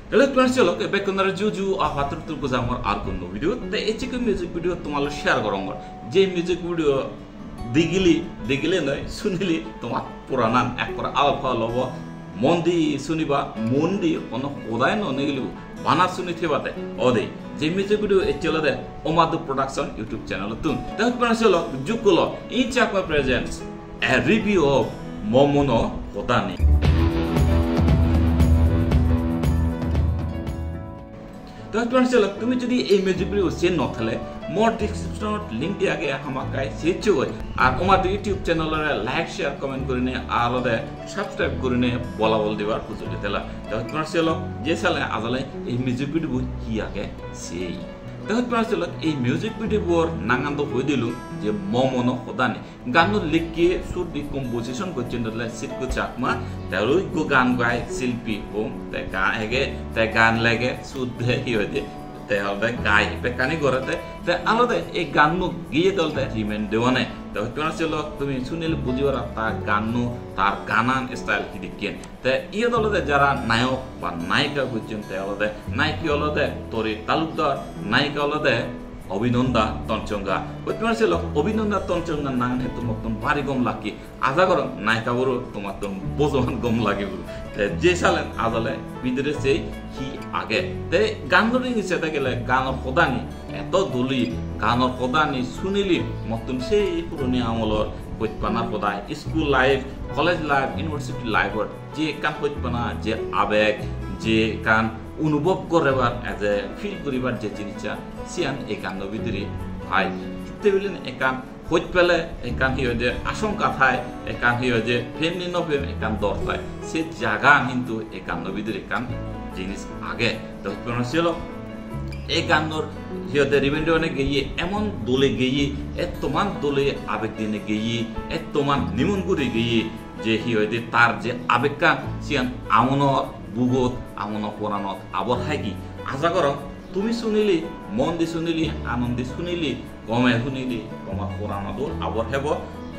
Hello friends, look, back on the Juju of Hatur Kuzamar Arkuno video. The Echiku music video to Malo share Goromor. J music video Digili, Sunili, Toma Puranan, Akura Alpha Lovo, Mondi Suniba, Mundi, on Odino Nilu, Wana Sunitibate, Ode. J music video Echela, Omadu Production YouTube channel. That friends, look, Jukulo, each Aqua presents a review of Momono Kodani. তুমি যদি এই music video চেন নথলে মোর ডেসক্রিপশনত link দিয়া গে হামাকাই সেচো আর আমার YouTube চ্যানেলরে like share comment করিনে আর subscribe করিনে বলা বল দিবার সুযোগ দিলা তোমার সেল যে সালে আজালে এই মিউজিক ভিডিও কি আগে সেই এই মিউজিক ভিডিওর নাঙ্গান্দ হয়ে দিল যে মমনো খোদানি গান লিখিয়ে সুর দি কম্পোজিশন করছেন সিটকু চাকমা তার গান গায় শিল্পী হোম তাই গান হেগে তাই গান লাগে সুর দে কি হয়েছে তাই আলাদা গাই পেকানি করতে তাই আলাদা এই গান গিয়ে দলতে রিমেন্ড দেওয়া নেই তোমার ছিল তুমি শুনিলে বুঝিবার তার গান তার গানান স্টাইল কি দেখেন তাই ইয়ে দলতে যারা নায়ক বা নায়িকা করছেন তাই আলাদা নায়িকা আলাদা তরি তালুকদার নায়িকা আলাদা অভিনন্দা তঞ্চঙ্গা তোমার ছিল অভিনন্দা তঞ্চঙ্গা নাম হে তোমার তো ভারী গম লাগি আজা করো নায়িকা বড় তোমার তো বোঝমান গম লাগে যে সালেন আজালে বিদরে সেই কি আগে তে গান ধরে নিচে গেলে গানের খোদানি এত দলি গানের খোদানি শুনিলি মতন সেই পুরনি আমলর কৈতপানা খোদাই school life college life university লাইফর যে কান কৈতপানা যে আবেগ যে কান অনুভব করবার এজ এ ফিল করিবার যে জিনিসটা সিয়ান এই গান ভিতরে ভাই ইতে বলেন একান হইত পেলে একান হিও যে আশঙ্কা থায় একান হিও যে ফেমনি নফেম একান দর থায় সে জায়গা কিন্তু এই গান ভিতরে একান জিনিস আগে তো ছিল এই গানর হিওতে রিভেন্ডনে গিয়ে এমন দোলে গিয়ে এতমান দোলে আবেগ দিনে গিয়ে এতমান নিমনগুড়ি গিয়ে যে হিওতে তার যে আবেগকা সিয়ান আমনর বুগত আমন পুরাণত আবর হাইকি আশা কর তুমি শুনিলি মন দি শুনিলি আনন্দি শুনিলি গমে শুনিলি তোমার পুরাণত আবর হেব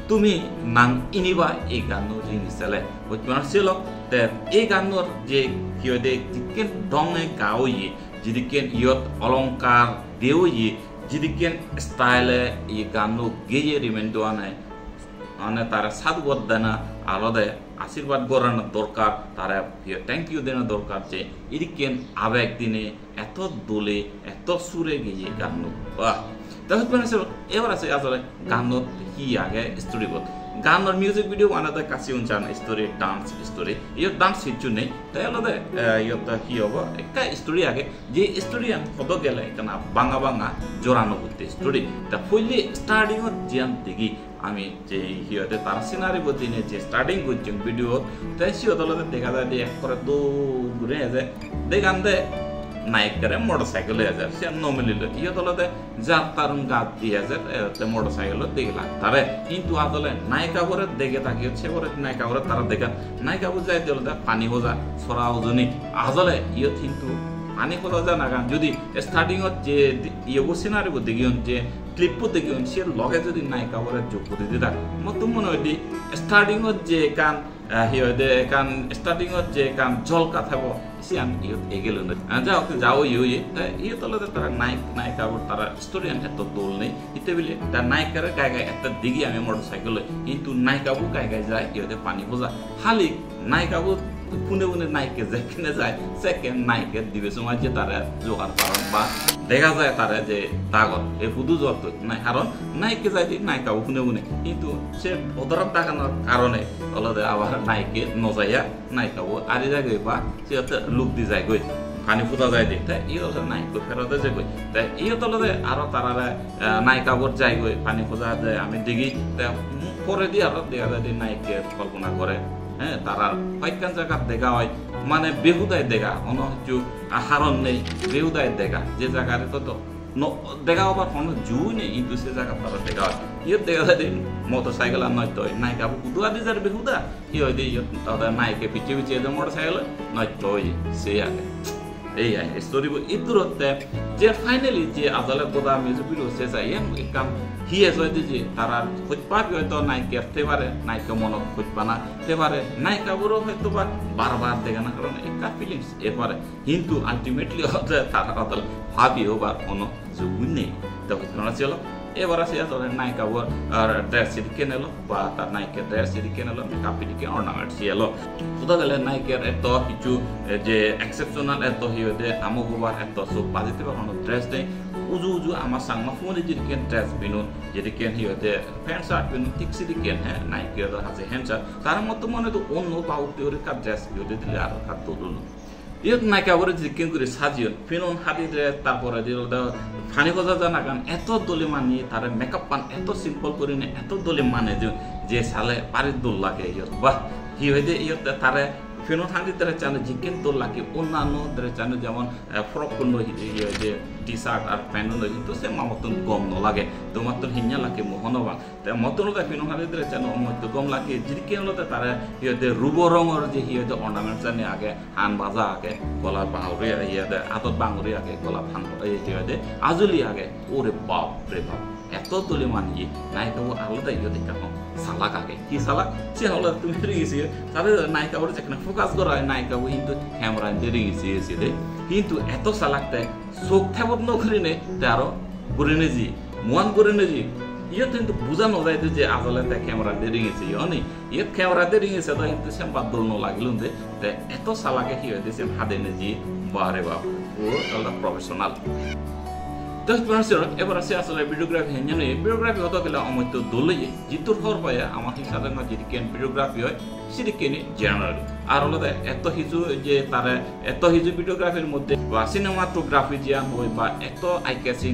তুমি নাং ইনিবা এই গানৰ ৰিনিছালে বুঝবাৰ ছিল তে এই গানৰ যে কিয়দে যিকেন দঙে গাওয়ে যিদিকেন ইয়ত অলংকার দেওয়ে যিদিকেন স্টাইলে এই গানো গেয়ে রিমেন্ডোয়া নাই মানে তারা সাধুবাদ দেনা আলাদা আশীর্বাদ করানো দরকার তারা থ্যাংক ইউ দেনা দরকার যে এদিকেন আবেগ দিনে এত দোলে এত সুরে গিয়ে গান বাহ তাহলে এবার আছে আসলে গান কি আগে স্টোরিবোধ গানের মিউজিক ভিডিও বানাতে কাছে উনচান স্টোরি ডান্স স্টোরি ইয়ত ডান্স হিচু নেই তাই আলাদা ইয়ত কি হব একটা স্টোরি আগে যে স্টোরি আমি কত গেলে কেন বাঙা বাঙা জোরানো করতে স্টোরি তা ফুললি স্টার্টিং জিয়ান দেখি আমি যে হিয়তে তার সিনারি বদিনে যে স্টার্টিং করছি ভিডিও তাই সিয়ত আলাদা দেখা যায় যে এক করে দৌড়ে আছে দেখান দে নায়িকারে মোটরসাইকেল আছে সে নমিলিল ইয়ে দলতে যার তারুণ গাছ দিয়ে আছে মোটরসাইকেল দেখে লাগতারে কিন্তু আসলে নায়িকা করে দেখে থাকি হচ্ছে করে নায়িকা করে তারা দেখা নায়িকা বুঝাই দিল পানি বোঝা ছড়া ওজনী আসলে ইয়ে কিন্তু পানি খোঁজা যায় না গান যদি স্টার্টিং যে ইয়ে সিনারি দেখিন যে ক্লিপ দেখিন সে লগে যদি নায়িকা করে যোগ করে দিতে থাকে মতো মনে হয় স্টার্টিং যে গান হিয়দে কান স্টার্টিং যে কান জলকা থাকবো সিয়ান ইয়ত এগেল যাও যাও ইয়ে ইয়ে তলে তারা নায়িকা তারা স্টোরি এত দোল নেই ইতে বলে তার নায়িকার গায়ে গায়ে একটা দিঘি আমি মোটরসাইকেল কিন্তু নায়িকাবু গায়ে গায়ে যায় ইয়তে পানি বোঝা খালি নায়িকাবু পুনে পুনে নায়িকে যেখানে যায় সেকেন্ড নায়িকের দিবে সময় যে তারা জোগাড় করেন বা দেখা যায় তারা যে দাগত এই শুধু যত নাই কারণ নায়িকে যায় নায়িকাবু পুনে পুনে কিন্তু সে অদরত দেখানোর কারণে অলদে আবার নায়িকে নজাইয়া নায়িকাবু আরি যায় গই বা সে লুক দি যায় গই পানি ফুটা যায় দিই তাই ইয়ে নায়িকা ফেরতে যে গই তাই ইয়ে তলদে আরো তারা নায়িকাবর যায় গই পানি ফুটা যায় আমি দেখি পরে দিয়ে আরো দেখা যায় নায়িকে কল্পনা করে হ্যাঁ তারা কয়েকখান জায়গা দেখা হয় মানে বেহুদায় দেখা কোনো কিছু হারণ নেই বেহুদায় দেখা যে জায়গাতে তো দেখা হবার কোনো জু নেই কিন্তু সে জায়গা তারা দেখা হয় ইয়ে দেখা যায় মোটরসাইকেল আর নয়তো নায়িকা কুদুয়া দিয়ে যার বেহুদা কি হয় দিয়ে তাদের নায়িকে পিছিয়ে পিছিয়ে মোটরসাইকেল নয়তো সে আগে এই স্টোরি ইদুরতে যে ফাইনালি যে আজালে গোদা মিউজিক ভিডিও শেষ আই কাম হিয়ে জয় যে তারা খুঁজপাবি হয়তো নায়িকা পারে নায়িকা মনত খুঁজবা না পারে নায়িকাগুলো হয়তো বা বারবার দেখে না কারণ একটা ফিলিংস এরপরে কিন্তু আলটিমেটলি তারা আদাল ভাবিও বা কোনো যোগ নেই তখন ছিল এবার আছে নায়িকা ড্রেস সিদিকে নেলো বা তার নায়িকের ড্রেস সিদিকে নেলো মেকআপ দিকে অর্নামেন্ট এলো কোথা গেলে নায়িকের এত কিছু যে এক্সেপশনাল এত হিয়ে আমগোবার এত চোখ বাজিতে বা কোনো ড্রেস নেই উজু উজু আমার সাংমা ফোনে যেদিকে ড্রেস বিনুন যেদিকে হিয়ে প্যান্ট শার্ট বিনুন ঠিক সেদিকে হ্যাঁ নায়িকের আছে হ্যান্ড শার্ট তার মতো মনে তো অন্য বাউতের কার ড্রেস বিয়ে দিলে আর কার দৌড়ুন ইয়ত নায়িকা করে জিজ্ঞেস করে সাজিয়ে ফিনুন হাতি তারপরে ফানি কথা জানা গান এত দলে মানিয়ে তার মেকআপ পান এত সিম্পল করে নে এত দলে মানে যে সালে পারির দোল লাগে ইয়ত বাহ কি হয়েছে ইয়ত তারে ফিনুন হাতি তারা চানে জিজ্ঞেস দোল লাগে অন্যান্য চানে যেমন ফ্রক কুণ্ড যে টি শার্ট আর প্যান্ট কিন্তু সে মতন গম নলাগে তো মতন হিঞ্জা লাগে মোহনবা মতন ফিনুন হাতি চানে মত গম লাগে জিকে হলতে তারা ইয়তে রুব রঙর যে হিয়তে অর্নামেন্ট জানে আগে হান বাজা আগে গলার বাহুরে ইয়ে আতত বাঙুরি আগে গলা ভাঙ হিয়তে আজলি আগে ওরে বাপ রে বাপ এত তুলে মানিয়ে নায়িকা আলাদা ইয়ে দেখা সালাক আগে কি সালাক সে হলো তুমি রেগেছি তাহলে নায়িকা ওর যেখানে ফোকাস করা হয় নায়িকা কিন্তু ক্যামেরা দিয়ে রেগেছি কিন্তু এত সালাকতে চোখ থাকত নকরি নে আরো করে নেজি মন করে নেজি ইয়ে কিন্তু বুঝানো যায় যে আসলে ক্যামেরা দিয়ে রেগেছে অনেক ইয়ে ক্যামেরা দিয়ে রেগেছে তো কিন্তু সে বাদ দোল লাগিল যে এত সালাকে কি হয়েছে হাতে নেজি বারে বাপ ও প্রফেশনাল এবার আছে আসলে ভিডিওগ্রাফি হেঞ্জানে ভিডিওগ্রাফি হতে গেলে অমত্য দোলেই জিতুর হর পায় আমার হিসাবে যেদিকে ভিডিওগ্রাফি হয় সেদিকে জেনারেল আর আলাদা এত হিজু যে তারা এত হিজু ভিডিওগ্রাফির মধ্যে বা সিনেমাটোগ্রাফি জিয়ান হয় বা এত আইক্যাচিং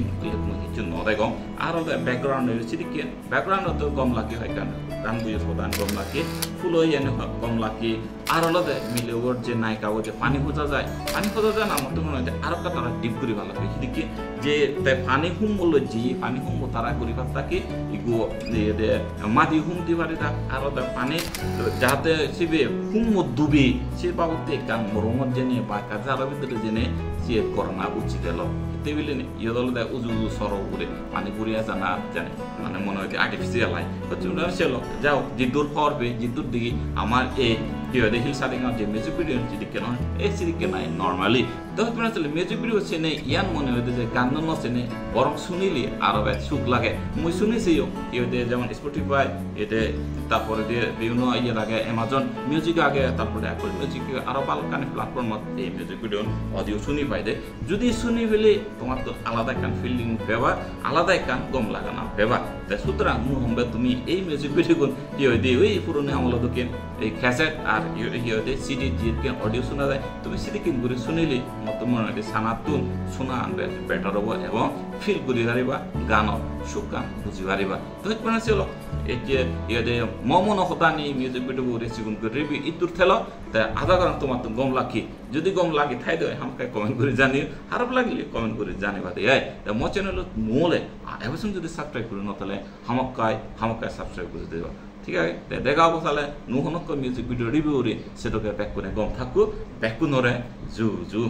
কিছু নয় গম আর আলাদা ব্যাকগ্রাউন্ড সেদিকে ব্যাকগ্রাউন্ড তো গম লাগে হয় কারণ গান বুঝে প্রধান গম লাগে ফুল এনে গম লাগে আর আলাদা মিলে ওর যে নায়িকা ও যে পানি খোঁজা যায় না আমার তো মনে হয় আরো তারা ডিপ করে ভালো লাগে সেদিকে যে পানি হুম বললো যে পানি হুম তারা করিবার থাকে ইগো মাটি হুম দিবারে থাক আর পানি যাতে সিবে হুম ডুবে সে বাবদে গান মরমত জেনে বা কাজার ভিতরে জেনে সে করোনা উচিত এলো টেবিলে ইয়দল দেয় উজু উজু সরব করে পানি পুরিয়া জানা জানে মানে মনে হয় আর্টিফিশিয়াল হয় সেলো যাও জিদ্দুর পর্বে জিদ্দুর দিকে আমার এই হিল সাদিং যে মিউজিক ভিডিও যেদিকে নয় এই সেদিকে নাই নর্মালি তখন আসলে মিউজিক ভিডিও চেনে ইয়ান মনে হইতে যে গান ন চেনে বরং শুনিলি আরো সুখ লাগে মুই শুনেছিও ইয়ে যেমন স্পটিফাই এতে তারপরে দিয়ে বিভিন্ন ইয়ের আগে অ্যামাজন মিউজিক আগে তারপরে অ্যাপল মিউজিক আরো ভালো কানে প্ল্যাটফর্মত এই মিউজিক ভিডিও অডিও শুনি পাই দে যদি শুনি ফেলে তোমার তো আলাদা একটা ফিলিং পেবা আলাদা একটা গম লাগানো পেবা তাই সুতরাং মু হম্বে তুমি এই মিউজিক ভিডিও ইয়ে দিয়ে ওই পুরনো আমল দোকে এই ক্যাসেট আর ইয়ে সিডি যে অডিও শোনা যায় তুমি সিডি কিন করে শুনিলে মতো মনে হয় সানাতুন শোনা আনবে বেটার হবো এবং ফিল করি পারিবা গান সুখ গান বুঝি পারিবা তো মানে ছিল এই যে ইয়ে মমন হতানি মিউজিক ভিডিও রেসিগুন করে রিভিউ ইতুর থেল তা আধা কারণ তোমার তো গম লাগি যদি গম লাগে থাই দেয় আমাকে কমেন্ট করে জানিও খারাপ লাগলে কমেন্ট করে জানিবা দেয় মো চ্যানেল মোলে এবার যদি সাবস্ক্রাইব করে না তাহলে হামকায় সাবস্ক্রাইব করে দেবা ঠিক আছে দেখা হবো তাহলে নুহনক মিউজিক ভিডিও রিভিউ রে সেটাকে ব্যাক করে গম থাকবো ব্যাক নরে জু